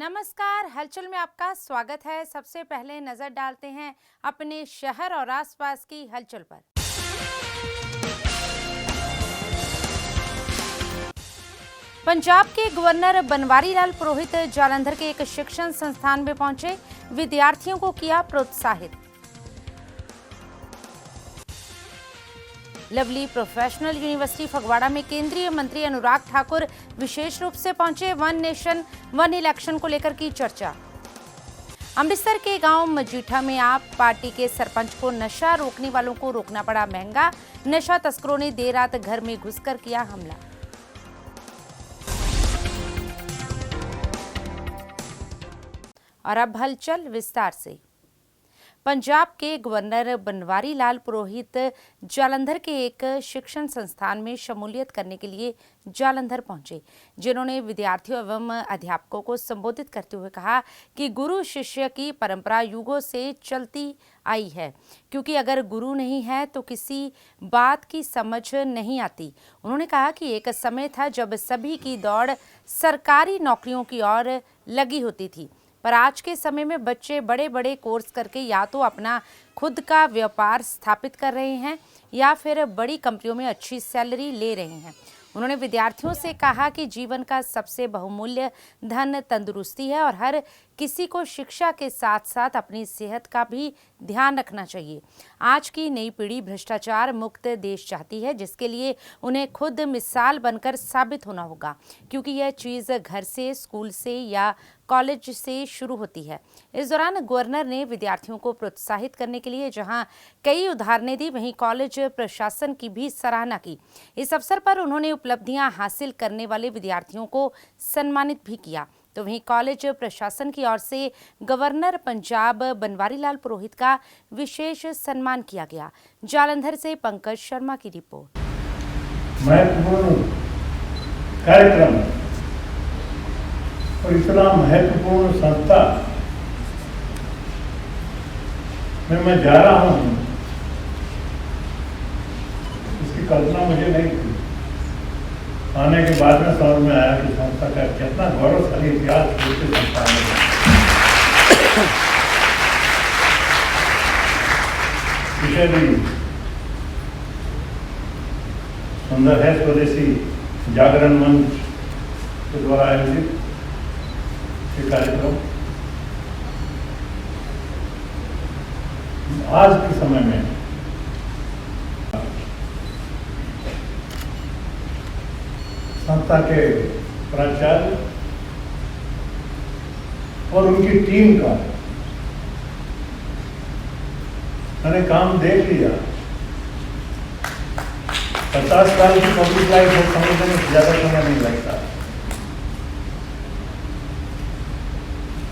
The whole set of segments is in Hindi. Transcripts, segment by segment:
नमस्कार, हलचल में आपका स्वागत है। सबसे पहले नजर डालते हैं अपने शहर और आसपास की हलचल पर। पंजाब के गवर्नर बनवारी लाल पुरोहित जालंधर के एक शिक्षण संस्थान में पहुंचे, विद्यार्थियों को किया प्रोत्साहित। लवली प्रोफेशनल यूनिवर्सिटी फगवाड़ा में केंद्रीय मंत्री अनुराग ठाकुर विशेष रूप से पहुंचे, वन नेशन वन इलेक्शन को लेकर की चर्चा। अमृतसर के गांव मजीठा में आप पार्टी के सरपंच को नशा रोकने वालों को रोकना पड़ा महंगा, नशा तस्करों ने देर रात घर में घुसकर किया हमला। और अब हलचल विस्तार से। पंजाब के गवर्नर बनवारी लाल पुरोहित जालंधर के एक शिक्षण संस्थान में शमूलियत करने के लिए जालंधर पहुंचे, जिन्होंने विद्यार्थियों एवं अध्यापकों को संबोधित करते हुए कहा कि गुरु शिष्य की परंपरा युगों से चलती आई है, क्योंकि अगर गुरु नहीं है तो किसी बात की समझ नहीं आती। उन्होंने कहा कि एक समय था जब सभी की दौड़ सरकारी नौकरियों की ओर लगी होती थी, पर आज के समय में बच्चे बड़े बड़े कोर्स करके या तो अपना खुद का व्यापार स्थापित कर रहे हैं या फिर बड़ी कंपनियों में अच्छी सैलरी ले रहे हैं। उन्होंने विद्यार्थियों से कहा कि जीवन का सबसे बहुमूल्य धन तंदुरुस्ती है और हर किसी को शिक्षा के साथ साथ अपनी सेहत का भी ध्यान रखना चाहिए। आज की नई पीढ़ी भ्रष्टाचार मुक्त देश चाहती है, जिसके लिए उन्हें खुद मिसाल बनकर साबित होना होगा, क्योंकि यह चीज़ घर से, स्कूल से या कॉलेज से शुरू होती है। इस दौरान गवर्नर ने विद्यार्थियों को प्रोत्साहित करने के लिए जहां कई उदाहरणें दी, वहीं कॉलेज प्रशासन की भी सराहना की। इस अवसर पर उन्होंने उपलब्धियां हासिल करने वाले विद्यार्थियों को सम्मानित भी किया। तो वहीं कॉलेज प्रशासन की ओर से गवर्नर पंजाब बनवारी लाल पुरोहित का विशेष सम्मान किया गया। जालंधर से पंकज शर्मा की रिपोर्ट। महत्वपूर्ण कार्यक्रम और इतना महत्वपूर्ण संस्था में मैं जा रहा हूं, इसकी कल्पना मुझे नहीं थी। आने के बाद में समझ में आया कि संस्था का कितना गौरवशाली इतिहास संस्था में विषय भी सुंदर है। स्वदेशी जागरण मंच के द्वारा आयोजित ये कार्यक्रम आज के समय में संस्था के प्राचार्य और उनकी टीम का मैंने काम देख लिया। 50 साल की पब्लिक लाइफ और समझने में ज्यादा समय नहीं लगता।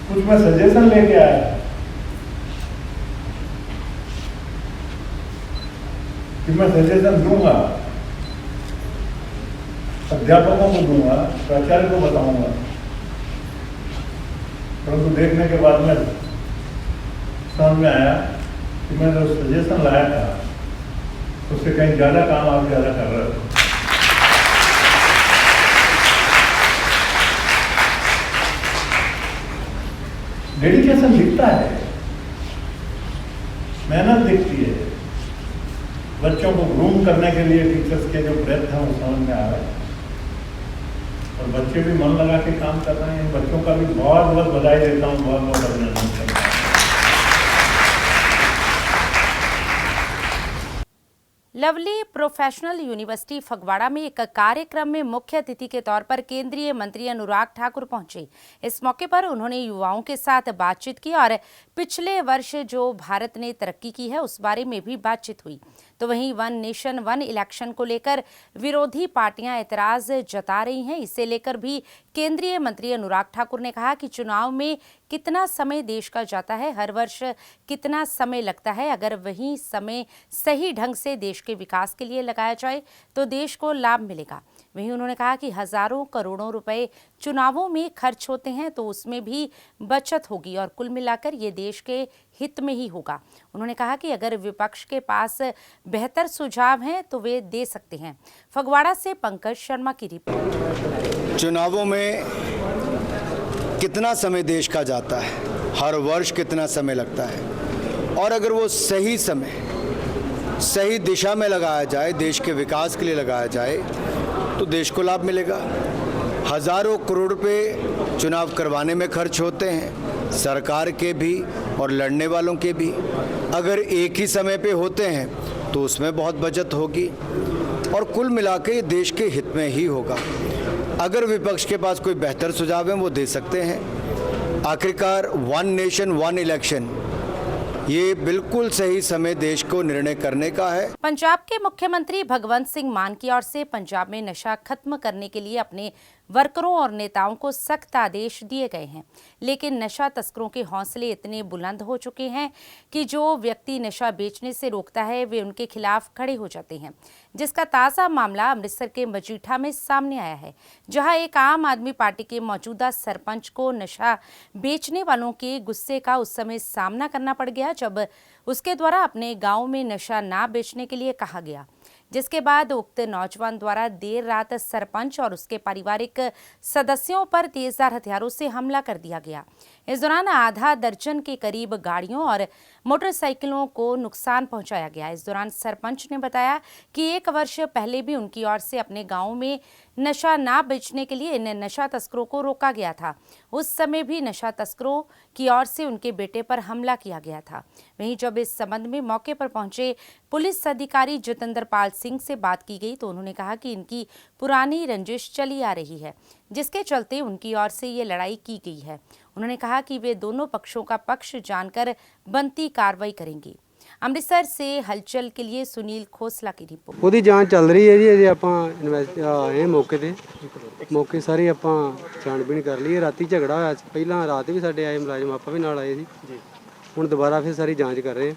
कुछ मैं सजेशन लेके आया कि मैं सजेशन दूंगा, अध्यापकों को दूंगा, प्राचार्य को बताऊंगा, परंतु देखने के बाद में समझ में आया कि मैं जो सजेशन लाया था उससे कहीं ज्यादा काम आप ज्यादा कर रहे थे। डेडिकेशन दिखता है, मेहनत दिखती है। बच्चों को ग्रूम करने के लिए टीचर्स के जो प्रयत्न हैं वो समझ में आ रहे हैं और बच्चे भी मन लगा के काम कर रहे हैं। बच्चों का भी बहुत बहुत बधाई देता हूँ, बहुत बहुत अभिनंदन करता हूँ। लवली प्रोफेशनल यूनिवर्सिटी फगवाड़ा में एक कार्यक्रम में मुख्य अतिथि के तौर पर केंद्रीय मंत्री अनुराग ठाकुर पहुंचे। इस मौके पर उन्होंने युवाओं के साथ बातचीत की और पिछले वर्ष जो भारत ने तरक्की की है उस बारे में भी बातचीत हुई। तो वहीं वन नेशन वन इलेक्शन को लेकर विरोधी पार्टियां एतराज जता रही हैं। इसे लेकर भी केंद्रीय मंत्री अनुराग ठाकुर ने कहा कि चुनाव में कितना समय देश का जाता है, हर वर्ष कितना समय लगता है, अगर वही समय सही ढंग से देश के विकास के लिए लगाया जाए तो देश को लाभ मिलेगा। वहीं उन्होंने कहा कि हजारों करोड़ों रुपए चुनावों में खर्च होते हैं तो उसमें भी बचत होगी और कुल मिलाकर ये देश के हित में ही होगा। उन्होंने कहा कि अगर विपक्ष के पास बेहतर सुझाव हैं तो वे दे सकते हैं। फगवाड़ा से पंकज शर्मा की रिपोर्ट। चुनावों में कितना समय देश का जाता है, हर वर्ष कितना समय लगता है, और अगर वो सही समय सही दिशा में लगाया जाए, देश के विकास के लिए लगाया जाए, तो देश को लाभ मिलेगा। हज़ारों करोड़ रुपए चुनाव करवाने में खर्च होते हैं, सरकार के भी और लड़ने वालों के भी। अगर एक ही समय पे होते हैं तो उसमें बहुत बचत होगी और कुल मिला के ये देश के हित में ही होगा। अगर विपक्ष के पास कोई बेहतर सुझाव है वो दे सकते हैं। आखिरकार वन नेशन वन इलेक्शन, ये बिल्कुल सही समय देश को निर्णय करने का है। पंजाब के मुख्यमंत्री भगवंत सिंह मान की ओर से पंजाब में नशा खत्म करने के लिए अपने वर्करों और नेताओं को सख्त आदेश दिए गए हैं, लेकिन नशा तस्करों के हौसले इतने बुलंद हो चुके हैं कि जो व्यक्ति नशा बेचने से रोकता है वे उनके खिलाफ खड़े हो जाते हैं, जिसका ताज़ा मामला अमृतसर के मजीठा में सामने आया है, जहां एक आम आदमी पार्टी के मौजूदा सरपंच को नशा बेचने वालों के गुस्से का उस समय सामना करना पड़ गया जब उसके द्वारा अपने गांव में नशा ना बेचने के लिए कहा गया, जिसके बाद उक्त नौजवान द्वारा देर रात सरपंच और उसके पारिवारिक सदस्यों पर तेजधार हथियारों से हमला कर दिया गया। इस दौरान आधा दर्जन के करीब गाड़ियों और मोटरसाइकिलों को नुकसान पहुंचाया गया। इस दौरान सरपंच ने बताया कि 1 वर्ष पहले भी उनकी ओर से अपने गांव में नशा ना बेचने के लिए इन नशा तस्करों को रोका गया था। उस समय भी नशा तस्करों की ओर से उनके बेटे पर हमला किया गया था। वहीं जब इस संबंध में मौके पर पहुंचे पुलिस अधिकारी जितेंद्र पाल सिंह से बात की गई तो उन्होंने कहा कि इनकी पुरानी रंजिश चली आ रही है, जिसके चलते उनकी ओर से ये लड़ाई की गई है। उन्होंने कहा कि वे दोनों पक्षों का पक्ष जानकर बनती कार्रवाई करेंगे। अमृतसर से हलचल के लिए सुनील खोसला की रिपोर्ट। ਉਹਦੀ ਜਾਂਚ ਚੱਲ ਰਹੀ ਹੈ ਜੀ, ਅਜੇ ਆਪਾਂ ਇਹ ਮੌਕੇ ਸਾਰੀ ਆਪਾਂ ਛਾਣਬੀਣ ਕਰ ਲਈ ਹੈ। ਰਾਤੀ ਝਗੜਾ ਹੋਇਆ ਸੀ, ਪਹਿਲਾਂ ਰਾਤ ਵੀ ਸਾਡੇ ਆਏ ਮੁਲਾਜ਼ਮ, ਆਪਾਂ ਵੀ ਨਾਲ ਆਏ ਸੀ ਜੀ। ਹੁਣ ਦੁਬਾਰਾ ਫਿਰ ਸਾਰੀ ਜਾਂਚ ਕਰ ਰਹੇ ਹਾਂ,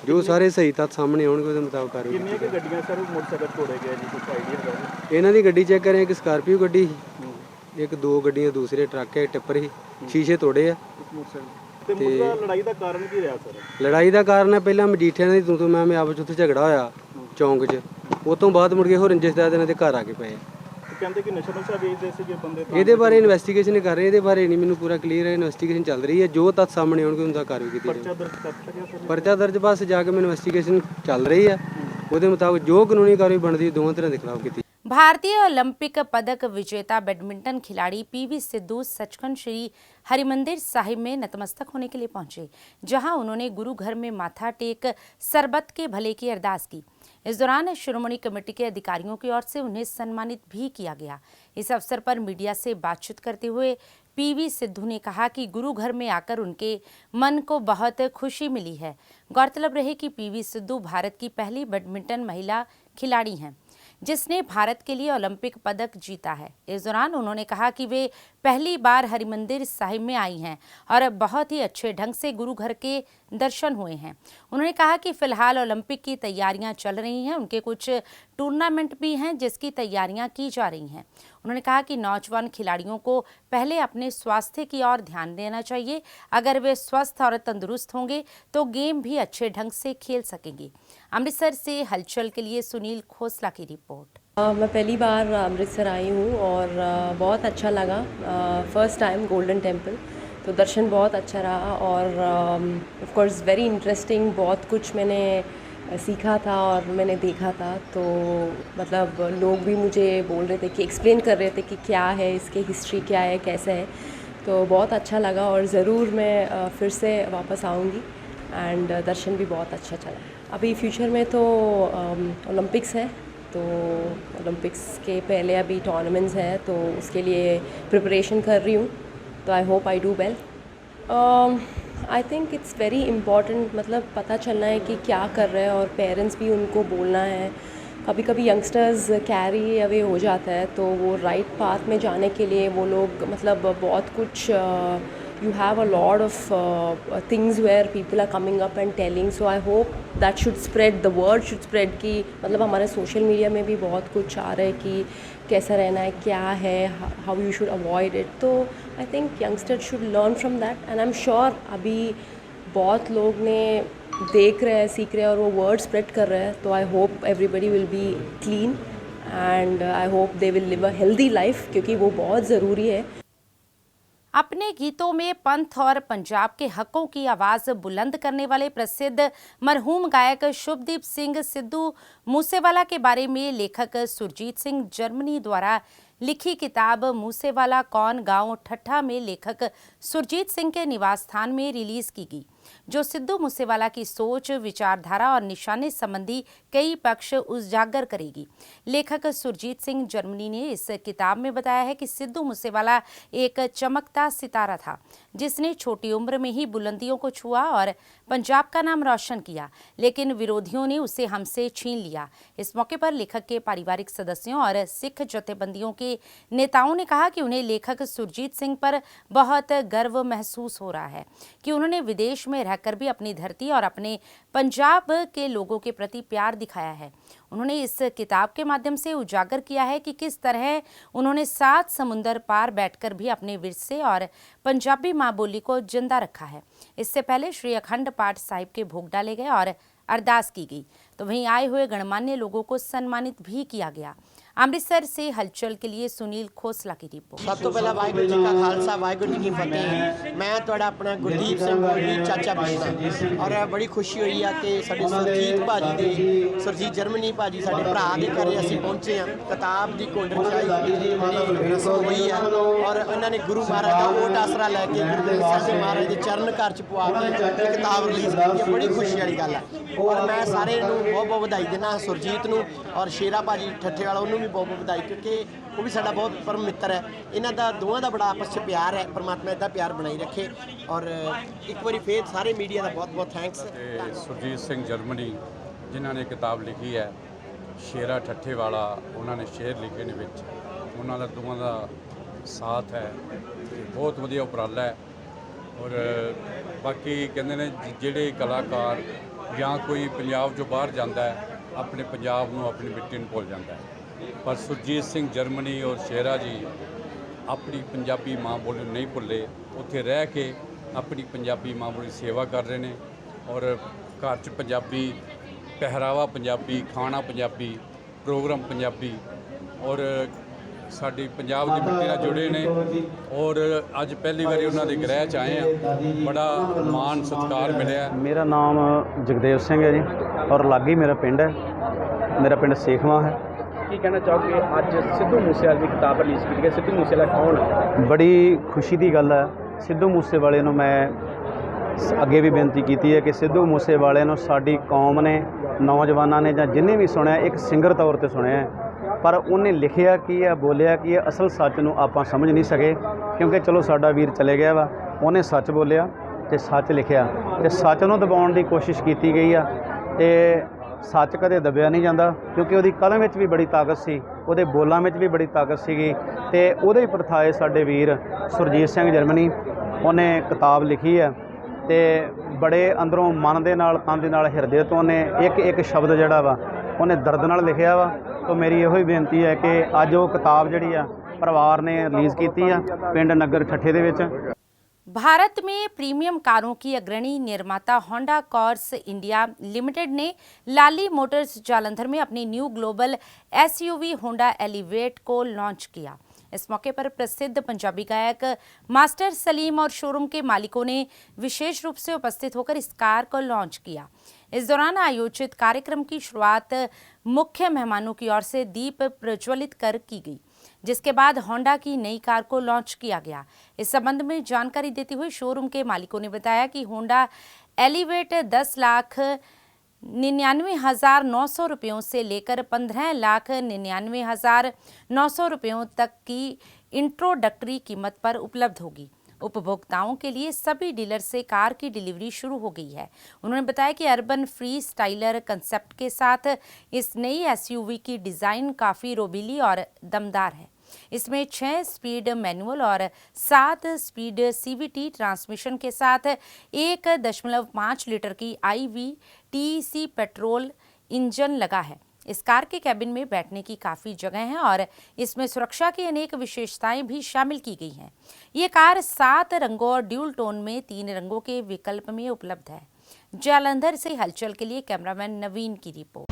ਜੋ ਸਾਰੇ ਸਹੀ ਤੱਥ ਸਾਹਮਣੇ ਆਉਣਗੇ ਉਹਦੇ ਮੁਤਾਬਕ ਕਾਰਵਾਈ। ਕਿੰਨੀਆਂ ਕਿ ਗੱਡੀਆਂ ਸਰ ਮੋਟਰਸਾਈਕਲ ਤੋੜੇ ਗਏ ਜੀ, ਕੁਝ ਆਈਡੀਆ ਹੈਗਾ? ਇਹਨਾਂ ਦੀ ਗੱਡੀ ਚੈੱਕ ਕਰੇ, ਇੱਕ ਸਕਾਰਪੀਓ ਗੱਡੀ ਸੀ, ਇੱਕ 2 ਗੱਡੀਆਂ ਦੂਸਰੇ ਟਰੱਕ ਹੈ, ਟਿੱਪਰ ਸੀ, ਸ਼ੀਸ਼ੇ ਤੋੜੇ ਆ। ਤੇ ਮੁੱਢਲਾ ਲੜਾਈ ਦਾ ਕਾਰਨ ਕੀ ਰਿਹਾ ਸਰ? ਲੜਾਈ ਦਾ ਕਾਰਨ ਹੈ ਪਹਿਲਾਂ ਮਜੀਠਿਆਂ ਦੀ ਤੂੰ ਮੈਂ ਆਪਸ ਉੱਥੇ ਝਗੜਾ ਹੋਇਆ ਚੌਂਕ 'ਚ, ਉਹ ਤੋਂ ਬਾਅਦ ਮੁੜ ਕੇ ਹੋਰ ਰੰਜਿਸ਼ਦਾਰ ਇਹਨਾਂ ਦੇ ਘਰ ਆ ਕੇ ਪਏ। ਕਹਿੰਦੇ ਕਿ ਨਸ਼ਾ ਵੇਚਦੇ ਸੀਗੇ ਬੰਦੇ। ਇਹਦੇ ਬਾਰੇ ਇਨਵੈਸਟੀਗੇਸ਼ਨ ਕਰ ਰਹੇ, ਇਹਦੇ ਬਾਰੇ ਨਹੀਂ ਮੈਨੂੰ ਪੂਰਾ ਕਲੀਅਰ ਹੈ। ਇਨਵੈਸਟੀਗੇਸ਼ਨ ਚੱਲ ਰਹੀ ਹੈ, ਜੋ ਤੱਥ ਸਾਹਮਣੇ ਆਉਣਗੇ ਉਹਨਾਂ ਦਾ ਕਾਰਵਾਈ ਕੀਤੀ ਜਾਵੇਗੀ। ਪਰਚਾ ਦਰਜ ਕਰ ਸਕਿਆ ਸਰ? ਪਰਚਾ ਦਰਜ ਬਸ ਜਾ ਕੇ ਇਨਵੈਸਟੀਗੇਸ਼ਨ ਚੱਲ ਰਹੀ ਹੈ, ਉਹਦੇ ਮੁਤਾਬਕ ਜੋ ਕਾਨੂੰਨੀ ਕਾਰਵਾਈ ਬਣਦੀ ਦੋਵਾਂ ਤਰ੍ਹਾਂ ਦੇ ਖਿਲਾਫ ਕੀਤੀ। भारतीय ओलंपिक पदक विजेता बैडमिंटन खिलाड़ी पीवी सिद्धू सचखंड श्री हरिमंदिर साहिब में नतमस्तक होने के लिए पहुंचे, जहां उन्होंने गुरु घर में माथा टेक सरबत के भले की अरदास की। इस दौरान श्रोमणी कमेटी के अधिकारियों की ओर से उन्हें सम्मानित भी किया गया। इस अवसर पर मीडिया से बातचीत करते हुए पीवी सिद्धू ने कहा कि गुरु घर में आकर उनके मन को बहुत खुशी मिली है। गौरतलब रहे कि पीवी सिद्धू भारत की पहली बैडमिंटन महिला खिलाड़ी हैं जिसने भारत के लिए ओलंपिक पदक जीता है। इस दौरान उन्होंने कहा कि वे पहली बार हरिमंदिर साहिब में आई हैं और बहुत ही अच्छे ढंग से गुरु घर के दर्शन हुए हैं। उन्होंने कहा कि फिलहाल ओलंपिक की तैयारियां चल रही हैं, उनके कुछ टूर्नामेंट भी हैं जिसकी तैयारियां की जा रही हैं। उन्होंने कहा कि नौजवान खिलाड़ियों को पहले अपने स्वास्थ्य की ओर ध्यान देना चाहिए। अगर वे स्वस्थ और तंदुरुस्त होंगे तो गेम भी अच्छे ढंग से खेल सकेंगे। अमृतसर से हलचल के लिए सुनील खोसला की रिपोर्ट। मैं पहली बार अमृतसर आई हूँ और बहुत अच्छा लगा। फर्स्ट टाइम गोल्डन टेम्पल, तो दर्शन बहुत अच्छा रहा और ऑफ कोर्स वेरी इंटरेस्टिंग। बहुत कुछ मैंने सीखा था और मैंने देखा था, तो मतलब लोग भी मुझे बोल रहे थे कि एक्सप्लेन कर रहे थे कि क्या है, इसकी हिस्ट्री क्या है, कैसे है, तो बहुत अच्छा लगा और ज़रूर मैं फिर से वापस आऊँगी। एंड दर्शन भी बहुत अच्छा चला। अभी फ्यूचर में तो ओलंपिक्स है, तो ओलंपिक्स के पहले अभी टूर्नामेंट्स हैं, तो उसके लिए प्रिपरेशन कर रही हूँ, तो I hope I do well. I think it's very important, मतलब पता चलना है कि क्या कर रहे हैं और पेरेंट्स भी उनको बोलना है। कभी कभी यंगस्टर्स कैरी अवे हो जाता है, तो वो राइट पाथ में जाने के लिए वो लोग मतलब बहुत कुछ you have a lot of things where people are coming up and telling, so I hope that should spread, the word should spread कि मतलब हमारे सोशल मीडिया में भी बहुत कुछ आ रहा है कि कैसा रहना है, क्या है, how you should avoid it, तो I think youngsters should learn from that and I'm sure अभी बहुत लोग ने देख रहे हैं, सीख रहे हैं और वो वर्ड स्प्रेड कर रहे हैं, तो I hope everybody will be clean and I hope they will live a healthy life क्योंकि वो बहुत ज़रूरी है। अपने गीतों में पंथ और पंजाब के हकों की आवाज़ बुलंद करने वाले प्रसिद्ध मरहूम गायक शुभदीप सिंह सिद्धू मूसेवाला के बारे में लेखक सुरजीत सिंह जर्मनी द्वारा लिखी किताब मूसेवाला कौन गांव ठट्ठा में लेखक सुरजीत सिंह के निवास स्थान में रिलीज की गई, जो सिद्धू मूसेवाला की सोच, विचारधारा और निशाने संबंधी कई पक्ष उजागर करेगी। लेखक सुरजीत सिंह जर्मनी ने इस किताब में बताया है कि सिद्धू मूसेवाला एक चमकता सितारा था जिसने छोटी उम्र में ही बुलंदियों को छुआ और पंजाब का नाम रोशन किया, लेकिन विरोधियों ने उसे हमसे छीन लिया। इस मौके पर लेखक के पारिवारिक सदस्यों और सिख जथेबंदियों के नेताओं ने कहा कि उन्हें लेखक सुरजीत सिंह पर बहुत गर्व महसूस हो रहा है कि उन्होंने विदेश में रहकर भी अपनी धरती और अपने पंजाब के लोगों के प्रति प्यार दिखाया है। उन्होंने इस किताब के माध्यम से उजागर किया है कि किस तरह उन्होंने 7 समुंदर पार बैठकर भी अपने विरसे और पंजाबी माँ बोली को जिंदा रखा है। इससे पहले श्री अखंड पाठ साहिब के भोग डाले गए और अरदास की गई, तो वहीं आए हुए गणमान्य लोगों को सम्मानित भी किया गया। अमृतसर से हलचल के लिए सुनील खोसला की रिपोर्ट। सब तो पहला वाहिगुरू जी का खालसा वाहिगुरू जी की फतेह। मैं तुहाडा अपना गुरदीप सिंह गुरदीप चाचा बसदा और बड़ी खुशी हुई है कि साडे सुरजीत भाजी दे सुरजीत जर्मनी भाजी साडे भरा दे घरे असीं पहुंचे हैं। किताब की घुंड छाई रसम हुई है और उन्होंने गुरु महाराज का ओट आसरा लैके गुरु गोबिंद सिंह महाराज के चरण घर च पवा के किताब रिलीज की, बड़ी खुशी वाली गल है। और मैं सारे बहुत बहुत बधाई देना सुरजीत नूं और शेरा भाजी ठट्ठे वाला उन्होंने बहुत बहुत बधाई, क्योंकि वो भी साडा बहुत परम मित्र है। इन्हां दा दोवां दा बड़ा आपस च प्यार है, परमात्मा इदा प्यार बनाई रखे। और एक बारी फिर सारे मीडिया का बहुत बहुत थैंक्स। सुरजीत सिंह जर्मनी जिन्होंने किताब लिखी है शेरा ठट्ठे वाला, उन्होंने शेर लिखे ने विच, उन्हां दा दोवां दा साथ है, बहुत वधिया उपराला है। और बाकी कहते ने जिहड़े कलाकार ਜਾਂ कोई पंजाब जो बाहर जाता है अपने पंजाब नूं अपनी मिट्टी नूं भुल जाता है, पर सुरजीत सिंह जर्मनी और शेरा जी अपनी पंजाबी माँ बोली नहीं भुले, उत्थे रह के अपनी पंजाबी माँ बोली सेवा कर रहे हैं और घर च पंजाबी पहरावा, पंजाबी खाना, पंजाबी प्रोग्राम पंजाबी और साडी पंजाब की मिट्टी नाल जुड़े ने। और अज पहली बारी उन्होंने गृह च आए हैं, बड़ा मान सत्कार मिले। मेरा नाम जगदेव सिंह है जी और लागे मेरा पिंड है, मेरा पिंड सेखवा है। की कहना चाहोगे अज सिद्धू मूसेवाले की किताब रिलीज की गई, सिद्धू मूसेवाला कौन है? बड़ी खुशी की गल है। सिद्धू मूसेवाले नूं मैं अगे भी बेनती की है कि सिद्धू मूसेवाले नूं साडी कौम ने, नौजवानों ने जां जिन्हें भी सुनिया एक सिंगर तौर पर सुनिया है, पर उन्हें लिखिया की है, बोलिया कि असल सच नूं आपां समझ नहीं सके, क्योंकि चलो साडा वीर चले गया वा, उन्हें सच बोलिया ते सच लिखिया ते सच नूं दबाउण दी कोशिश की गई है। ते सच कदे दबिया नहीं जाता, क्योंकि उहदी कलम विच भी बड़ी ताकत सी, उहदे बोलां विच भी बड़ी ताकत सीगी। ते उहदे ही परथाए साडे वीर सुरजीत सिंह जर्मनी उन्हें किताब लिखी है ते बड़े अंदरों मन दे नाल, तन दे नाल, हिरदे तो उन्हें एक एक शब्द जिहड़ा वा उन्हें दर्द नाल लिखिया वा। तो मेरी यही बेनती है कि अज वो किताब जिहड़ी आ परिवार ने रिलीज़ की है पिंड नगर ठट्ठे दे विच। भारत में प्रीमियम कारों की अग्रणी निर्माता होंडा कॉर्स इंडिया लिमिटेड ने लाली मोटर्स जालंधर में अपनी new global SUV Honda elevate को लॉन्च किया। इस मौके पर प्रसिद्ध पंजाबी गायक मास्टर सलीम और शोरूम के मालिकों ने विशेष रूप से उपस्थित होकर इस कार को लॉन्च किया। इस दौरान आयोजित कार्यक्रम की शुरुआत मुख्य मेहमानों की ओर से दीप प्रज्वलित कर की गई, जिसके बाद होंडा की नई कार को लॉन्च किया गया। इस संबंध में जानकारी देते हुए शोरूम के मालिकों ने बताया कि होंडा एलिवेट 10,99,900 रुपयों से लेकर 15,99,900 रुपयों तक की इंट्रोडक्टरी कीमत पर उपलब्ध होगी। उपभोक्ताओं के लिए सभी डीलर से कार की डिलीवरी शुरू हो गई है। उन्होंने बताया कि अर्बन फ्री स्टाइलर कंसेप्ट के साथ इस नई एसयूवी की डिज़ाइन काफ़ी रोबीली और दमदार है। इसमें 6 स्पीड मैनुअल और 7 स्पीड सीवीटी ट्रांसमिशन के साथ 1.5 लीटर की IVTC पेट्रोल इंजन लगा है। इस कार के कैबिन में बैठने की काफ़ी जगह है और इसमें सुरक्षा की अनेक विशेषताएं भी शामिल की गई हैं। ये कार 7 रंगों और ड्यूल टोन में 3 रंगों के विकल्प में उपलब्ध है। जालंधर से हलचल के लिए कैमरामैन नवीन की रिपोर्ट।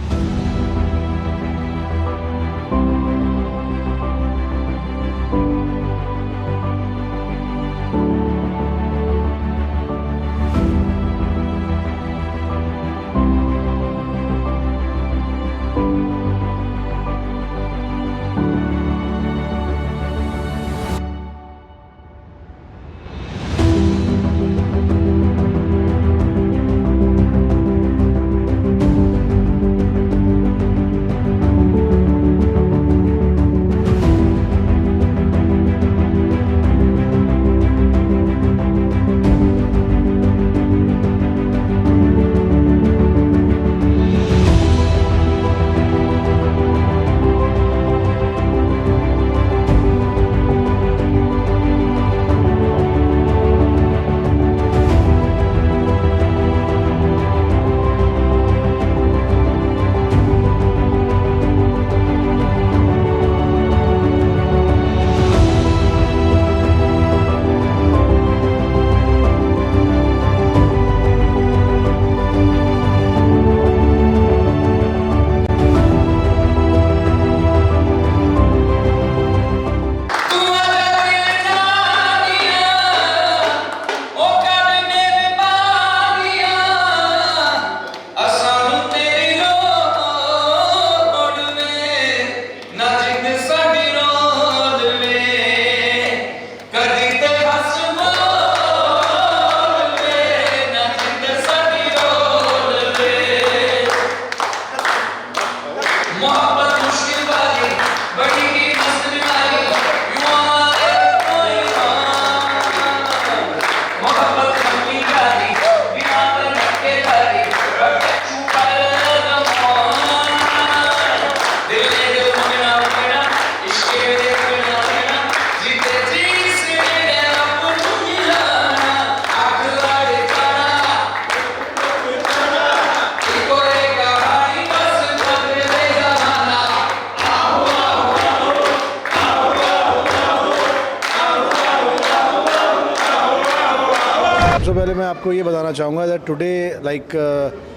सबसे पहले मैं आपको ये बताना चाहूँगा that today like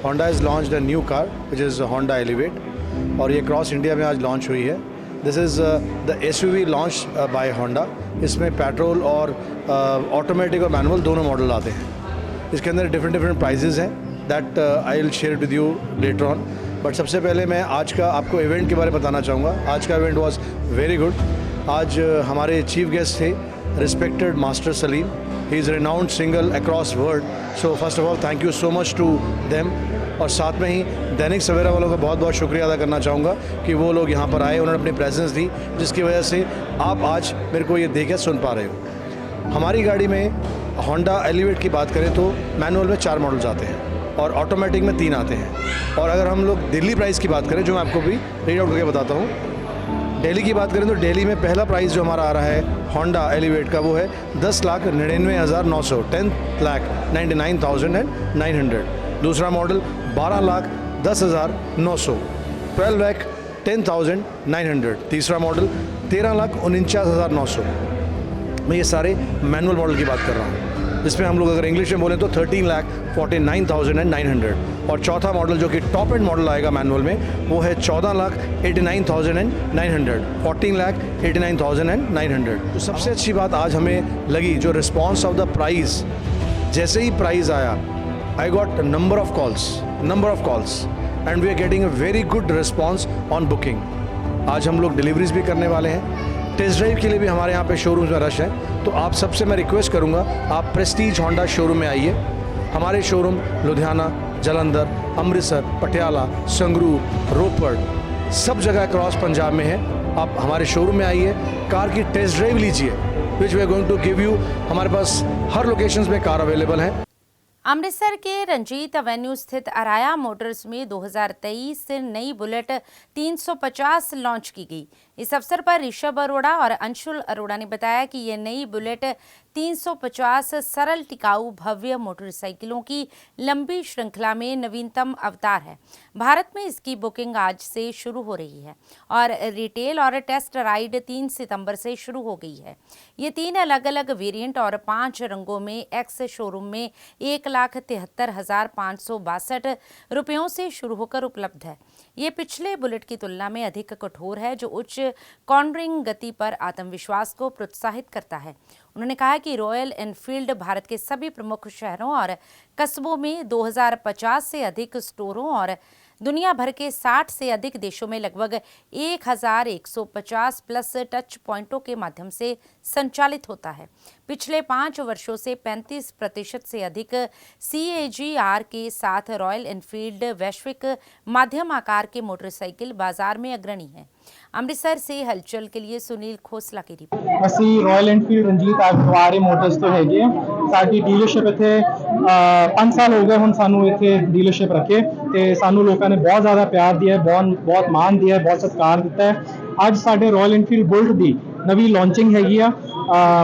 Honda is launched a new car which is Honda elevate, और ये क्रॉस इंडिया में आज लॉन्च हुई है। This is the SUV launch by Honda. इसमें पेट्रोल और ऑटोमेटिक और मैनुअल दोनों मॉडल आते हैं। इसके अंदर डिफरेंट प्राइजेज़ हैं that I will share with you later on. But सबसे पहले मैं आज का आपको इवेंट के बारे में बताना चाहूँगा। आज का इवेंट वाज वेरी गुड। आज हमारे चीफ गेस्ट थे respected master Salim. He is renowned singer across world, so first of all thank you so much to them. और साथ में ही दैनिक सवेरा वालों का बहुत बहुत शुक्रिया अदा करना चाहूँगा कि वो लोग यहाँ पर आए, उन्होंने अपनी प्रेजेंस दी, जिसकी वजह से आप आज मेरे को ये देख सुन पा रहे हो। हमारी गाड़ी में होंडा एलिवेट की बात करें तो मैनुअल में 4 मॉडल्स आते हैं और ऑटोमेटिक में 3 आते हैं। और अगर हम लोग दिल्ली प्राइस की बात करें, जो मैं आपको भी रीड आउट करके बताता हूँ, दिल्ली की बात करें तो दिल्ली में पहला प्राइस जो हमारा आ रहा है होंडा एलिवेट का वो है 10,99,900, 10,99,900। दूसरा मॉडल 12,10,900, 12,10,900। तीसरा मॉडल 13,49,900। मैं ये सारे मैनुअल मॉडल की बात कर रहा हूँ, जिसमें हम लोग अगर इंग्लिश में बोलें तो 13,49,900। और चौथा मॉडल जो कि टॉप एंड मॉडल आएगा मैनुअल में वो है 14,89,900, 14,89,900। तो सबसे अच्छी बात आज हमें लगी जो रिस्पॉन्स ऑफ द प्राइस, जैसे ही प्राइस आया I got a number of calls, and we are getting a very good response on booking. आज हम लोग डिलीवरीज भी करने वाले हैं। टेस्ट ड्राइव के लिए भी हमारे यहाँ पे शोरूम्स में रश है, तो आप सबसे मैं रिक्वेस्ट करूँगा आप प्रेस्टीज होंडा शोरूम में आइए। हमारे शोरूम लुधियाना, जलंधर, अमृतसर, पटियाला, संगरूर, रोपड़ सब जगह क्रॉस पंजाब में है। आप हमारे शोरूम में आइए, कार की टेस्ट ड्राइव लीजिए, which we are going to give you. हमारे पास हर लोकेशंस में कार अवेलेबल है। अमृतसर के रंजीत एवेन्यू स्थित अराया मोटर्स में 2023 से नई बुलेट 350 लॉन्च की गई। इस अवसर पर ऋषभ अरोड़ा और अंशुल अरोड़ा ने बताया कि ये नई बुलेट 350 सरल, टिकाऊ, भव्य मोटरसाइकिलों की लंबी श्रृंखला में नवीनतम अवतार है। भारत में इसकी बुकिंग आज से शुरू हो रही है और रिटेल और टेस्ट राइड 3 सितंबर से शुरू हो गई है। ये 3 अलग अलग वेरिएंट और 5 रंगों में एक्स शोरूम में 1,73,562 रुपयों से शुरू होकर उपलब्ध है। ये पिछले बुलेट की तुलना में अधिक कठोर है, जो उच्च कॉर्नरिंग गति पर आत्मविश्वास को प्रोत्साहित करता है। उन्होंने कहा कि रॉयल एनफील्ड भारत के सभी प्रमुख शहरों और कस्बों में 2050 से अधिक स्टोरों और दुनिया भर के 60 से अधिक देशों में लगभग 1,150 प्लस टच पॉइंटों के माध्यम से संचालित होता है। पिछले 5 वर्षों से 35% से अधिक CAGR के साथ रॉयल एनफील्ड वैश्विक माध्यम आकार के मोटरसाइकिल बाजार में अग्रणी है। अमृतसर से हलचल के लिए सुनील खोसला की रिपोर्ट। ਅਸੀਂ ਰਾਇਲ ਐਨਫੀਲਡ ਰਣਜੀਤ ਆਗਵਾਰੇ ਮੋਟਰਸ ਤੋਂ ਹੈਗੇ ਆ। ਸਾਡੀ ਡੀਲਰਸ਼ਿਪ ਇੱਥੇ 5 ਸਾਲ ਹੋ ਗਏ ਹੁਣ ਸਾਨੂੰ ਇੱਥੇ ਡੀਲਰਸ਼ਿਪ ਰੱਖੇ ਤੇ ਸਾਨੂੰ ਲੋਕਾਂ ਨੇ ਬਹੁਤ ਜ਼ਿਆਦਾ ਪਿਆਰ ਦਿਆ, ਬਹੁਤ ਮਾਣ ਦਿਆ, ਬਹੁਤ ਸਤਿਕਾਰ ਦਿੱਤਾ ਹੈ। ਅੱਜ ਸਾਡੇ ਰਾਇਲ ਐਨਫੀਲਡ ਬੁਲਟ ਦੀ ਨਵੀਂ ਲਾਂਚਿੰਗ ਹੈਗੀ ਆ।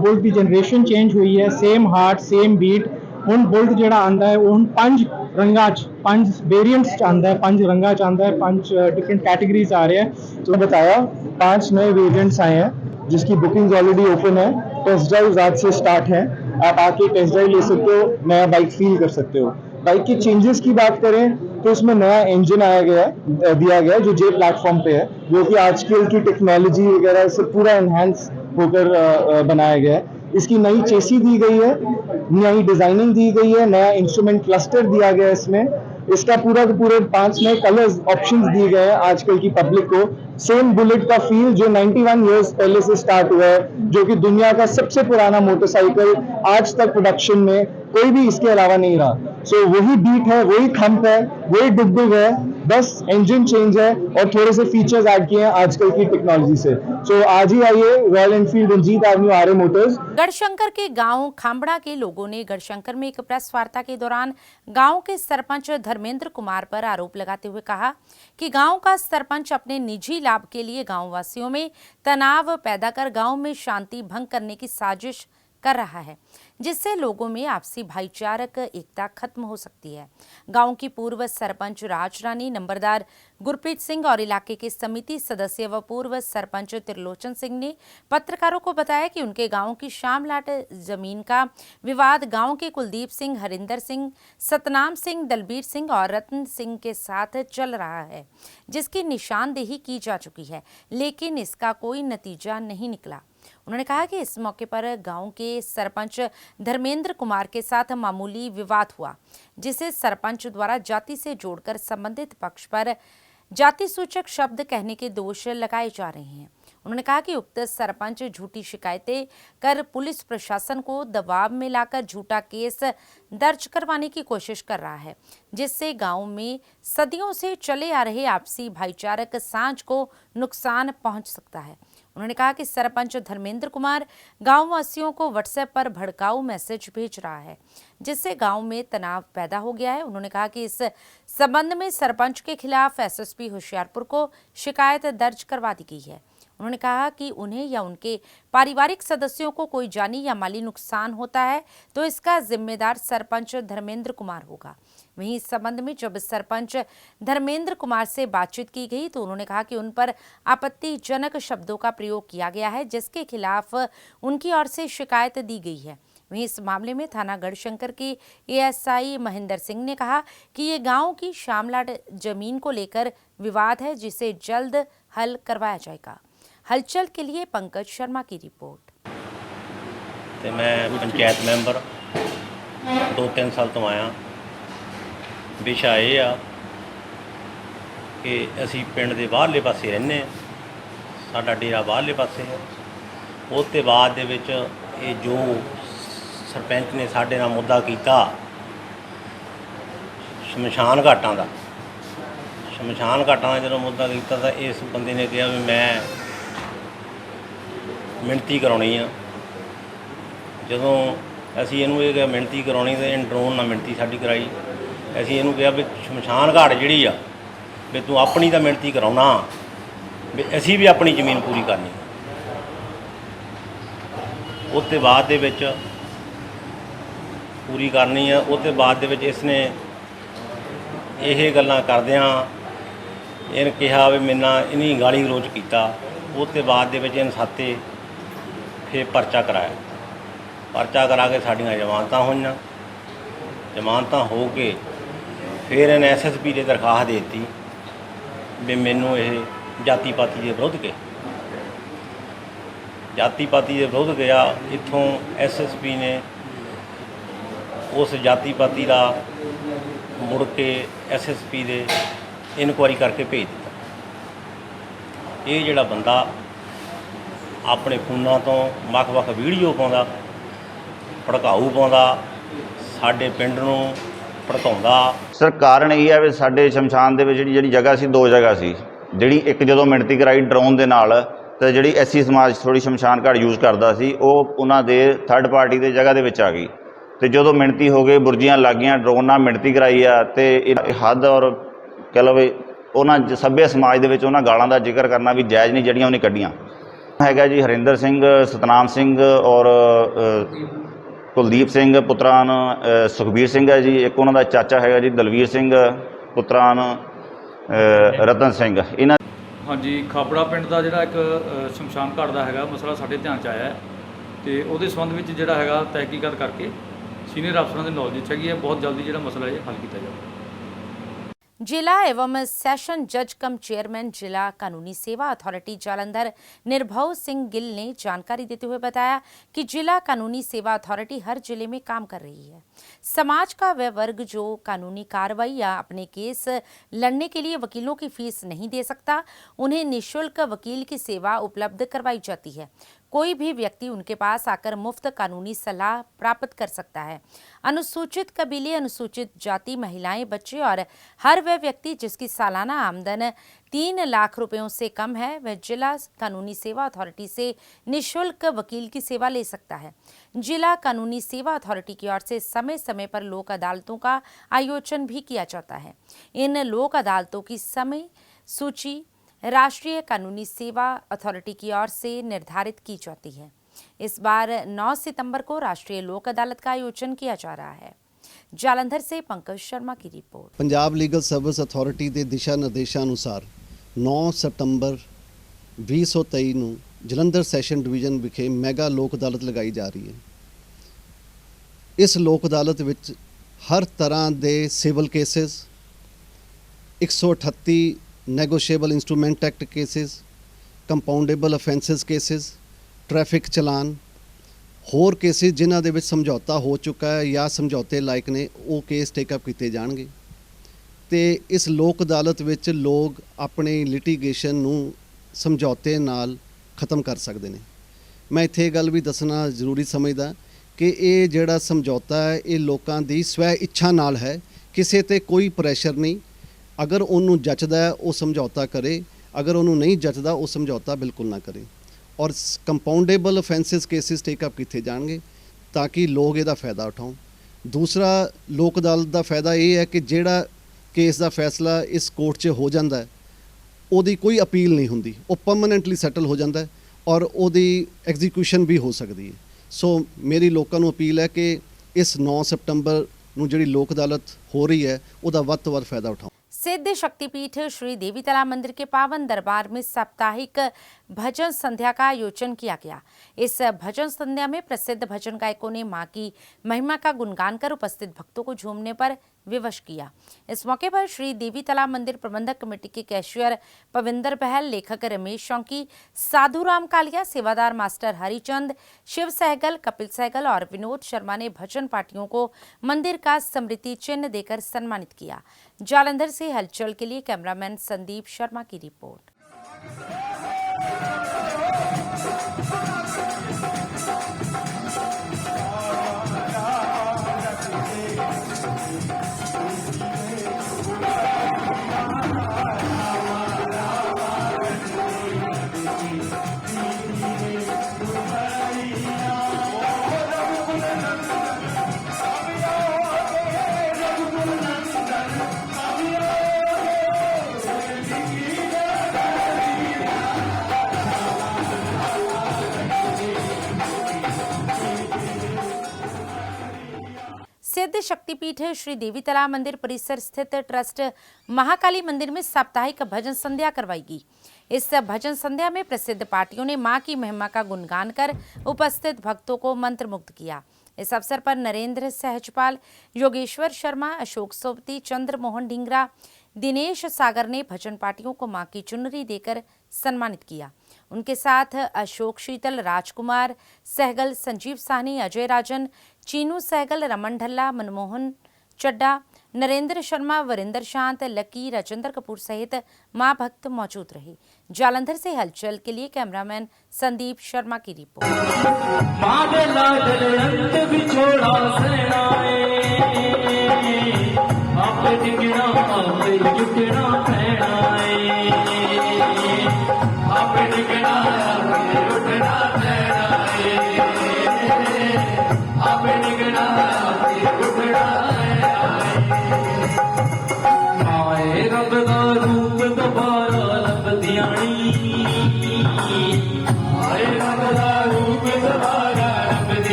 ਬੁਲਟ ਦੀ ਜਨਰੇਸ਼ਨ ਚੇਂਜ ਹੋਈ ਹੈ, ਸੇਮ ਹਾਰਟ ਸੇਮ ਬੀਟ। ਹੁਣ ਬੁਲਟ ਜਿਹੜਾ ਆਂਦਾ ਹੈ ਉਹ ਹੁਣ 5 रंगा 5 वेरिएंट्स आंदा है, 5 रंगा आंदा है, 5 डिफरेंट कैटेगरीज आ रहे हैं। तो बताया 5 नए वेरिएंट्स आए हैं जिसकी बुकिंग ऑलरेडी ओपन है। टेस्ट ड्राइव आज से स्टार्ट है, आप आके टेस्ट ड्राइव ले सकते हो, नया बाइक फील कर सकते हो। बाइक की चेंजेस की बात करें तो इसमें नया इंजन दिया गया है जो जे प्लेटफॉर्म पे है, जो कि आजकल की टेक्नोलॉजी वगैरह से पूरा एनहांस होकर बनाया गया है। इसकी नई चेसी दी गई है, नई डिजाइनिंग दी गई है, नया इंस्ट्रूमेंट क्लस्टर दिया गया है इसमें। इसका पूरे 5 नए कलर्स ऑप्शंस दिए गए हैं आजकल की पब्लिक को। सेम बुलेट का फील जो 91 इयर्स पहले से स्टार्ट हुआ है, जो कि दुनिया का सबसे पुराना मोटरसाइकिल, आज तक प्रोडक्शन में कोई भी इसके अलावा नहीं रहा। सो वही बीट है, वही थंप है, वही डिग है, बस इंजन चेंज है और थोड़े से फीचर्स ऐड किए हैं आजकल की टेक्नोलॉजी से। सो आज ही आइए Royal Enfield Ranjit Avenue RA motors. Garhshankar के गांव खांबड़ा के लोगों ने गढ़शंकर में एक प्रेस वार्ता के दौरान गांव के सरपंच धर्मेंद्र कुमार पर आरोप लगाते हुए कहा कि गांव का सरपंच अपने निजी लाभ के लिए गांव वासियों में तनाव पैदा कर गांव में शांति भंग करने की साजिश कर रहा है, जिससे लोगों में आपसी भाईचारक एकता खत्म हो सकती है। गांव की पूर्व सरपंच राजरानी नंबरदार गुरप्रीत सिंह और इलाके के समिति सदस्य व पूर्व सरपंच त्रिलोचन सिंह ने पत्रकारों को बताया कि उनके गांव की शामलाट जमीन का विवाद गांव के कुलदीप सिंह, हरिंदर सिंह, सतनाम सिंह, दलबीर सिंह और रतन सिंह के साथ चल रहा है, जिसकी निशानदेही की जा चुकी है, लेकिन इसका कोई नतीजा नहीं निकला। उन्होंने कहा कि इस मौके पर गांव के सरपंच धर्मेंद्र कुमार के साथ मामूली विवाद हुआ, जिसे सरपंच द्वारा जाति से जोड़कर संबंधित पक्ष पर जाति सूचक शब्द कहने के दोष लगाए जा रहे हैं। उन्होंने कहा कि उक्त सरपंच झूठी शिकायतें कर पुलिस प्रशासन को दबाव में लाकर झूठा केस दर्ज करवाने की कोशिश कर रहा है, जिससे गांव में सदियों से चले आ रहे आपसी भाईचारक सांझ को नुकसान पहुंच सकता है। उन्होंने कहा कि सरपंच धर्मेंद्र कुमार गांव वासियों को व्हाट्सएप पर भड़काऊ मैसेज भेज रहा है, जिससे गांव में तनाव पैदा हो गया है। उन्होंने कहा कि इस संबंध में सरपंच के खिलाफ एसएसपी होशियारपुर को शिकायत दर्ज करवा दी गई है। उन्होंने कहा कि उन्हें या उनके पारिवारिक सदस्यों को कोई जानी या माली नुकसान होता है तो इसका जिम्मेदार सरपंच धर्मेंद्र कुमार होगा। वहीं इस संबंध में जब सरपंच धर्मेंद्र कुमार से बातचीत की गई तो उन्होंने कहा कि उन पर आपत्तिजनक शब्दों का प्रयोग किया गया है, जिसके खिलाफ उनकी ओर से शिकायत दी गई है। वहीं इस मामले में थाना गढ़शंकर के एएसआई महेंद्र सिंह ने कहा कि ये गांव की शामलाट जमीन को लेकर विवाद है, जिसे जल्द हल करवाया जाएगा। हलचल के लिए पंकज शर्मा की रिपोर्ट। ਤੇ मैं पंचायत मैंबर 2-3 साल तो आया। विषय ये आ कि असी पिंड के बाहरले पासे रहने, साडा डेरा बाहरले पासे है। उसते बाद दे विच ये जो सरपंच ने साडे नाल मुद्दा कीता शमशान घाटां दा, शमशान घाटां दा जदों मुद्दा कीता तां इस बंदे ने कहा भी मैं मिणती कराउणी आ। जदों असीं इहनूं ये कहा मिणती कराउणी ते इहने ड्रोन नाल मिणती साडी कराई। असीं इहनूं कहा भी शमशान घाट जिहड़ी आ भी तूं अपनी तां मिणती कराउणा, भी असीं भी अपनी जमीन पूरी करनी। उसते बाद दे विच पूरी करनी आ। उसते बाद दे विच इसने ਇਹ ਗੱਲਾਂ ਕਰਦਿਆਂ ਇਹਨੇ ਕਿਹਾ ਵੀ ਮੇਰੇ ਨਾਲ ਇਹਨੀ ਗਾਲੀ ਗਲੋਚ ਕੀਤਾ। ਉਸ ਤੋਂ ਬਾਅਦ ਦੇ ਵਿੱਚ ਇਹਨ ਸਾਤੇ ਫਿਰ ਪਰਚਾ ਕਰਾਇਆ। ਪਰਚਾ ਕਰਾ ਕੇ ਸਾਡੀਆਂ ਜ਼ਮਾਨਤਾਂ ਹੋਈਆਂ। ਜ਼ਮਾਨਤਾਂ ਹੋ ਕੇ ਫਿਰ ਇਹਨੇ ਐਸਐਸਪੀ ਦੇ ਦਰਖਾਸਤ ਦੇ ਦਿੱਤੀ ਵੀ ਮੈਨੂੰ ਇਹ ਜਾਤੀ ਪਾਤੀ ਦੇ ਵਿਰੁੱਧ ਕੇ ਜਾਤੀ ਪਾਤੀ ਦੇ ਵਿਰੁੱਧ ਗਿਆ। ਇੱਥੋਂ ਐਸਐਸਪੀ ਨੇ ਉਸ ਜਾਤੀ ਪਾਤੀ ਦਾ ਮੁੜ ਕੇ ਐਸਐਸਪੀ ਦੇ ਇਨਕੁਆਇਰੀ ਕਰਕੇ ਭੇਜ ਦਿੱਤਾ। ਇਹ ਜਿਹੜਾ ਬੰਦਾ ਆਪਣੇ ਫੋਨਾਂ ਤੋਂ ਵੱਖ-ਵੱਖ ਵੀਡੀਓ ਪਾਉਂਦਾ, ਭੜਕਾਊ ਪਾਉਂਦਾ, ਸਾਡੇ ਪਿੰਡ ਨੂੰ ਭੜਕਾਉਂਦਾ। ਸਰ ਕਾਰਨ ਇਹ ਹੈ ਵੀ ਸਾਡੇ ਸ਼ਮਸ਼ਾਨ ਦੇ ਵਿੱਚ ਜਿਹੜੀ ਜਗ੍ਹਾ ਸੀ, 2 ਜਗ੍ਹਾ ਸੀ। ਜਿਹੜੀ ਇੱਕ ਜਦੋਂ ਮਿਣਤੀ ਕਰਾਈ ਡਰੋਨ ਦੇ ਨਾਲ, ਤਾਂ ਜਿਹੜੀ ਐਸਸੀ ਸਮਾਜ ਥੋੜ੍ਹੀ ਸ਼ਮਸ਼ਾਨ ਘਾਟ ਯੂਜ਼ ਕਰਦਾ ਸੀ, ਉਹ ਉਹਨਾਂ ਦੇ ਥਰਡ ਪਾਰਟੀ ਦੇ ਜਗ੍ਹਾ ਦੇ ਵਿੱਚ ਆ ਗਈ। ਤੇ ਜਦੋਂ ਮਿਣਤੀ ਹੋ ਗਈ, ਬੁਰਜੀਆਂ ਲੱਗ ਗਈਆਂ, ਡਰੋਨ ਨਾਲ ਮਿਣਤੀ ਕਰਾਈ ਆ। ਤੇ ਹੱਦ ਔਰ ਕਹਿ ਲਓ ਵੀ ਉਹਨਾਂ ਸੱਭਿਆ ਸਮਾਜ ਦੇ ਵਿੱਚ ਉਹਨਾਂ ਗਾਲਾਂ ਦਾ ਜ਼ਿਕਰ ਕਰਨਾ ਵੀ ਜਾਇਜ਼ ਨਹੀਂ ਜਿਹੜੀਆਂ ਉਹਨੇ ਕੱਢੀਆਂ। ਹੈਗਾ ਜੀ ਹਰਿੰਦਰ ਸਿੰਘ, ਸਤਨਾਮ ਸਿੰਘ ਔਰ ਕੁਲਦੀਪ ਸਿੰਘ ਪੁੱਤਰਾਨ ਸੁਖਬੀਰ ਸਿੰਘ ਹੈ ਜੀ। ਇੱਕ ਉਹਨਾਂ ਦਾ ਚਾਚਾ ਹੈਗਾ ਜੀ ਦਲਵੀਰ ਸਿੰਘ ਪੁੱਤਰਾਨ ਰਤਨ ਸਿੰਘ। ਇਹਨਾਂ ਹਾਂਜੀ, ਖਾਬੜਾ ਪਿੰਡ ਦਾ ਜਿਹੜਾ ਇੱਕ ਸ਼ਮਸ਼ਾਨ ਘਾਟ ਦਾ ਹੈਗਾ ਮਸਲਾ ਸਾਡੇ ਧਿਆਨ 'ਚ ਆਇਆ ਹੈ ਤੇ ਉਹਦੇ ਸੰਬੰਧ ਵਿੱਚ ਜਿਹੜਾ ਹੈਗਾ ਤਹਿਕੀਕਾਤ ਕਰਕੇ सीनियर अफसरों की नॉलेज हैगी है, बहुत जल्दी जो मसला है हल किया जाएगा। जिला एवं सेशन जज कम चेयरमैन जिला कानूनी सेवा अथॉरिटी जालंधर निर्भव सिंह गिल ने जानकारी देते हुए बताया कि जिला कानूनी सेवा अथॉरिटी हर जिले में काम कर रही है। समाज का वह वर्ग जो कानूनी कार्रवाई या अपने केस लड़ने के लिए वकीलों की फीस नहीं दे सकता, उन्हें निःशुल्क वकील की सेवा उपलब्ध करवाई जाती है। कोई भी व्यक्ति उनके पास आकर मुफ्त कानूनी सलाह प्राप्त कर सकता है। अनुसूचित कबीले, अनुसूचित जाति, महिलाएं, बच्चे और हर वह व्यक्ति जिसकी सालाना आमदन 3 लाख रुपयों से कम है, वह जिला कानूनी सेवा अथॉरिटी से निःशुल्क वकील की सेवा ले सकता है। जिला कानूनी सेवा अथॉरिटी की ओर से समय समय पर लोक अदालतों का आयोजन भी किया जाता है। इन लोक अदालतों की समय सूची राष्ट्रीय कानूनी सेवा अथॉरिटी की ओर से निर्धारित की जाती है। इस बार 9 सितंबर को राष्ट्रीय लोक अदालत का आयोजन किया जा रहा है। जालंधर से पंकज शर्मा की report. Punjab legal service authority के दिशा निर्देशों अनुसार 9 सितंबर 2023 ਨੂੰ ਜਲੰਧਰ ਸੈਸ਼ਨ ਡਿਵੀਜ਼ਨ ਵਿਖੇ ਮੈਗਾ ਲੋਕ ਅਦਾਲਤ ਲਗਾਈ ਜਾ ਰਹੀ ਹੈ। ਇਸ ਲੋਕ ਅਦਾਲਤ ਵਿੱਚ ਹਰ ਤਰ੍ਹਾਂ ਦੇ civil cases, 138 negotiable instrument act cases, compoundable offences cases, traffic challan, ਹੋਰ ਕੇਸਿਸ ਜਿਨ੍ਹਾਂ ਦੇ ਵਿੱਚ ਸਮਝੌਤਾ ਹੋ ਚੁੱਕਾ ਹੈ ਜਾਂ ਸਮਝੌਤੇ ਲਾਇਕ ਨੇ, ਉਹ ਕੇਸ ਟੇਕਅਪ ਕੀਤੇ ਜਾਣਗੇ ਤੇ ਇਸ ਲੋਕ ਅਦਾਲਤ ਵਿੱਚ ਲੋਕ ਆਪਣੀ ਲਿਟੀਗੇਸ਼ਨ ਨੂੰ ਸਮਝੌਤੇ ਨਾਲ ਖਤਮ ਕਰ ਸਕਦੇ ਨੇ। ਮੈਂ ਇੱਥੇ ਇਹ ਗੱਲ ਵੀ ਦੱਸਣਾ ਜ਼ਰੂਰੀ ਸਮਝਦਾ ਕਿ ਇਹ ਜਿਹੜਾ ਸਮਝੌਤਾ ਹੈ ਇਹ ਲੋਕਾਂ ਦੀ ਸਵੈ ਇੱਛਾ ਨਾਲ ਹੈ, ਕਿਸੇ ਤੇ ਕੋਈ ਪ੍ਰੈਸ਼ਰ ਨਹੀਂ। ਅਗਰ ਉਹਨੂੰ ਜੱਚਦਾ ਹੈ ਉਹ ਸਮਝੌਤਾ ਕਰੇ, ਅਗਰ ਉਹਨੂੰ ਨਹੀਂ ਜੱਚਦਾ ਉਹ ਸਮਝੌਤਾ ਬਿਲਕੁਲ ਨਾ ਕਰੇ। ਔਰ ਕੰਪਾਊਂਡੇਬਲ ਅਫੈਂਸਿਸ ਕੇਸਿਸ ਟੇਕਅਪ ਕੀਤੇ ਜਾਣਗੇ ਤਾਂ ਕਿ ਲੋਕ ਇਹਦਾ ਫਾਇਦਾ ਉਠਾਉਣ। ਦੂਸਰਾ ਲੋਕ ਅਦਾਲਤ ਦਾ ਫਾਇਦਾ ਇਹ ਹੈ ਕਿ ਜਿਹੜਾ ਕੇਸ ਦਾ ਫੈਸਲਾ ਇਸ ਕੋਰਟ 'ਚ ਹੋ ਜਾਂਦਾ ਹੈ ਉਹਦੀ ਕੋਈ ਅਪੀਲ ਨਹੀਂ ਹੁੰਦੀ, ਉਹ ਪਰਮਾਨੈਂਟਲੀ ਸੈਟਲ ਹੋ ਜਾਂਦਾ ਹੈ ਔਰ ਉਹਦੀ ਐਗਜ਼ੀਕਿਊਸ਼ਨ ਵੀ ਹੋ ਸਕਦੀ ਹੈ। ਸੋ ਮੇਰੀ ਲੋਕਾਂ ਨੂੰ ਅਪੀਲ ਹੈ ਕਿ ਇਸ 9 सितंबर ਨੂੰ ਜਿਹੜੀ ਲੋਕ ਅਦਾਲਤ ਹੋ ਰਹੀ है ਉਹਦਾ ਵੱਧ ਤੋਂ ਵੱਧ ਫਾਇਦਾ ਉਠਾਓ। सिद्ध शक्तिपीठ श्री देवीतला मंदिर के पावन दरबार में साप्ताहिक भजन संध्या का आयोजन किया गया। इस भजन संध्या में प्रसिद्ध भजन गायकों ने मां की महिमा का गुणगान कर उपस्थित भक्तों को झूमने पर विवश किया। इस मौके पर श्री देवीतला मंदिर प्रबंधक कमेटी के कैशियर पविंदर बहल, लेखक रमेश शौकी, साधुराम कालिया, सेवादार मास्टर हरिचंद, शिव सहगल, कपिल सहगल और विनोद शर्मा ने भजन पार्टियों को मंदिर का स्मृति चिन्ह देकर सम्मानित किया। जालंधर से हलचल के लिए कैमरामैन संदीप शर्मा की रिपोर्ट। सिद्ध शक्तिपीठ श्री देवीतला मंदिर परिसर स्थित ट्रस्ट महाकाली मंदिर में साप्ताहिक भजन संध्या करवाई गई। इस भजन संध्या में प्रसिद्ध पार्टियों ने मां की महिमा का गुणगान कर उपस्थित भक्तों को मंत्रमुग्ध किया। इस अवसर पर नरेंद्र सहजपाल, योगेश्वर शर्मा, अशोक सोबती, चंद्र मोहन ढींगरा, दिनेश सागर ने भजन पार्टियों को मां की चुनरी देकर सम्मानित किया। उनके साथ अशोक शीतल, राजकुमार सहगल, संजीव साहनी, अजय राजन, चीनू सहगल, रमन ढल्ला, मनमोहन चड्डा, नरेंद्र शर्मा, वरिंदर शांत, लकी, राजेंद्र कपूर सहित मां भक्त मौजूद रहे। जालंधर से हलचल के लिए कैमरामैन संदीप शर्मा की रिपोर्ट।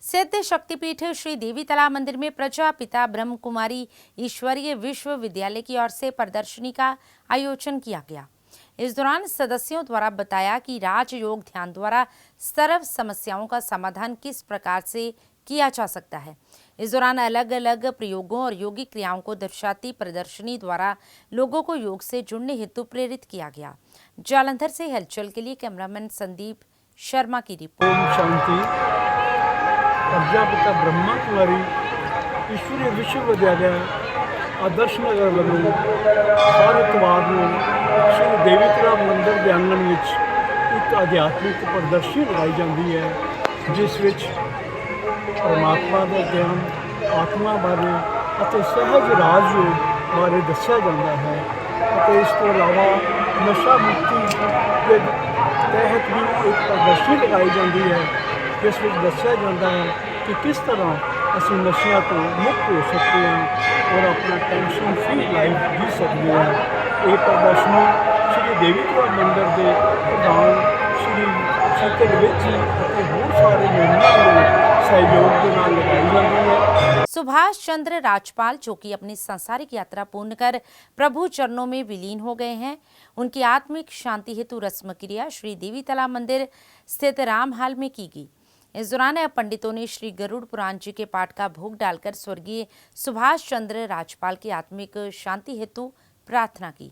सिद्ध शक्तिपीठ श्री देवीतला मंदिर में प्रजापिता ब्रह्म कुमारी ईश्वरीय विश्वविद्यालय की ओर से प्रदर्शनी का आयोजन किया गया। इस दौरान सदस्यों द्वारा बताया कि राजयोग ध्यान द्वारा सर्व समस्याओं का समाधान किस प्रकार से किया जा सकता है। इस दौरान अलग अलग प्रयोगों और योगिक क्रियाओं को दर्शाती प्रदर्शनी द्वारा लोगों को योग से जुड़ने हेतु प्रेरित किया गया। जालंधर से हलचल के लिए कैमरामैन संदीप शर्मा की रिपोर्ट। शांति प्रजापिता ब्रह्मा कुमारी ईश्वरीय विश्वविद्यालय ਆਦਰਸ਼ ਨਗਰ ਵੱਲੋਂ ਹਰ ਐਤਵਾਰ ਨੂੰ ਸ਼੍ਰੀ ਦੇਵੀ ਤਲਾ ਮੰਦਿਰ ਦੇ ਆਂਗਣ ਵਿੱਚ ਇੱਕ ਅਧਿਆਤਮਿਕ ਪ੍ਰਦਰਸ਼ਨੀ ਲਗਾਈ ਜਾਂਦੀ ਹੈ, ਜਿਸ ਵਿੱਚ ਪਰਮਾਤਮਾ ਦਾ ਗਿਆਨ, ਆਤਮਾ ਬਾਰੇ ਅਤੇ ਸਹਿਜ ਰਾਜਯੋਗ ਬਾਰੇ ਦੱਸਿਆ ਜਾਂਦਾ ਹੈ। ਅਤੇ ਇਸ ਤੋਂ ਇਲਾਵਾ ਨਸ਼ਾ ਮੁਕਤੀ ਦੇ ਤਹਿਤ ਵੀ ਇੱਕ ਪ੍ਰਦਰਸ਼ਨੀ ਲਗਾਈ ਜਾਂਦੀ ਹੈ, ਜਿਸ ਵਿੱਚ ਦੱਸਿਆ ਜਾਂਦਾ ਹੈ ਕਿ ਕਿਸ ਤਰ੍ਹਾਂ ਅਸੀਂ ਨਸ਼ਿਆਂ ਤੋਂ ਮੁਕਤ ਹੋ ਸਕਦੇ ਹਾਂ ਔਰ ਆਪਣਾ ਟੈਨਸ਼ਨ ਫ੍ਰੀ ਲਾਈਫ ਜੀ ਸਕਦੇ ਹਾਂ। ਇਹ ਪ੍ਰਦਰਸ਼ਨੀ ਸ਼੍ਰੀ ਦੇਵੀ ਤਲਾ ਮੰਦਿਰ ਦੇ ਪ੍ਰਧਾਨ ਸ਼੍ਰੀ ਸ਼ੀਤਲ ਵਿੱਚ ਅਤੇ ਹੋਰ ਸਾਰੇ ਮੈਂਬਰਾਂ ਦੇ सहयोग के नाल लगाई जाती है। सुभाष चंद्र राजपाल जो कि अपनी सांसारिक यात्रा पूर्ण कर प्रभु चरणों में विलीन हो गए हैं, उनकी आत्मिक शांति हेतु रस्म क्रिया श्री देवी तला मंदिर स्थित रामहाल में की गई। इस दौरान पंडितों ने श्री गरुड़ पुराण जी के पाठ का भोग डालकर स्वर्गीय सुभाष चंद्र राजपाल की आत्मिक शांति हेतु प्रार्थना की।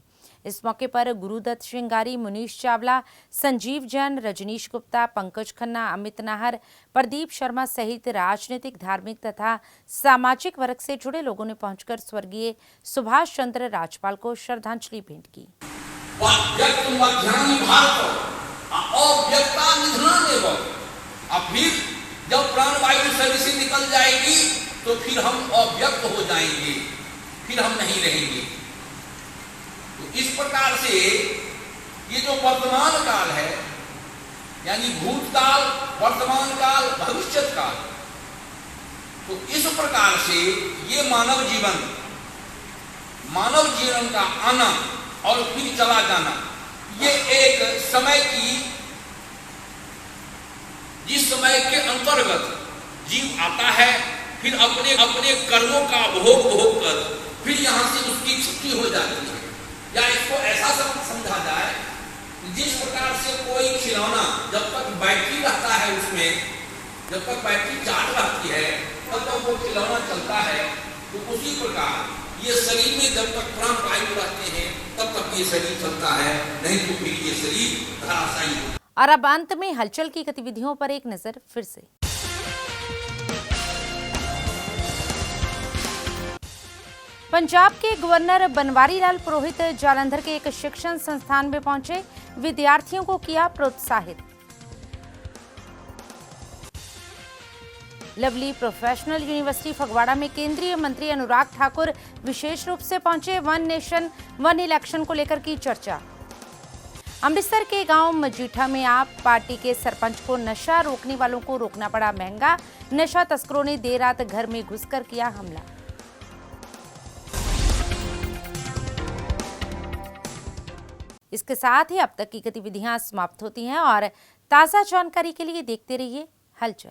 इस मौके पर गुरुदत्त श्रृंगारी, मुनीश चावला, संजीव जैन, रजनीश गुप्ता, पंकज खन्ना, अमित नाहर, प्रदीप शर्मा सहित राजनीतिक, धार्मिक तथा सामाजिक वर्ग से जुड़े लोगों ने पहुंचकर स्वर्गीय सुभाष चंद्र राजपाल को श्रद्धांजलि भेंट की। फिर जब प्राणवायु शरीर से निकल जाएगी तो फिर हम अव्यक्त हो जाएंगे, फिर हम नहीं रहेंगे। तो इस प्रकार से ये जो वर्तमान काल है, यानी भूतकाल, वर्तमान काल, भविष्यत काल, तो इस प्रकार से ये मानव जीवन का आना और फिर चला जाना, ये एक समय की, जिस समय के अंतर्गत जीव आता है, फिर अपने कर्मों का भोग कर फिर यहाँ से उसकी छुट्टी हो जाती है। या इसको ऐसा समझा जाए, जिस प्रकार से कोई खिलौना जब तक बैटरी रहता है उसमें, जब तक बैटरी चार्ज रहती है तब तक वो खिलौना चलता है, तो उसी प्रकार ये शरीर में जब तक प्राण वायु रहते हैं तब तक ये शरीर चलता है, नहीं तो फिर ये शरीर धराशायी होता है। और अब अंत में हलचल की गतिविधियों पर एक नजर फिर से। पंजाब के गवर्नर बनवारी लाल पुरोहित जालंधर के एक शिक्षण संस्थान में पहुंचे, विद्यार्थियों को किया प्रोत्साहित। लवली प्रोफेशनल यूनिवर्सिटी फगवाड़ा में केंद्रीय मंत्री अनुराग ठाकुर विशेष रूप से पहुंचे, वन नेशन वन इलेक्शन को लेकर की चर्चा। अमृतसर के गांव मजीठा में आप पार्टी के सरपंच को नशा रोकने वालों को रोकना पड़ा महंगा, नशा तस्करों ने देर रात घर में घुसकर किया हमला। इसके साथ ही अब तक की गतिविधियां समाप्त होती हैं और ताज़ा जानकारी के लिए देखते रहिए हलचल।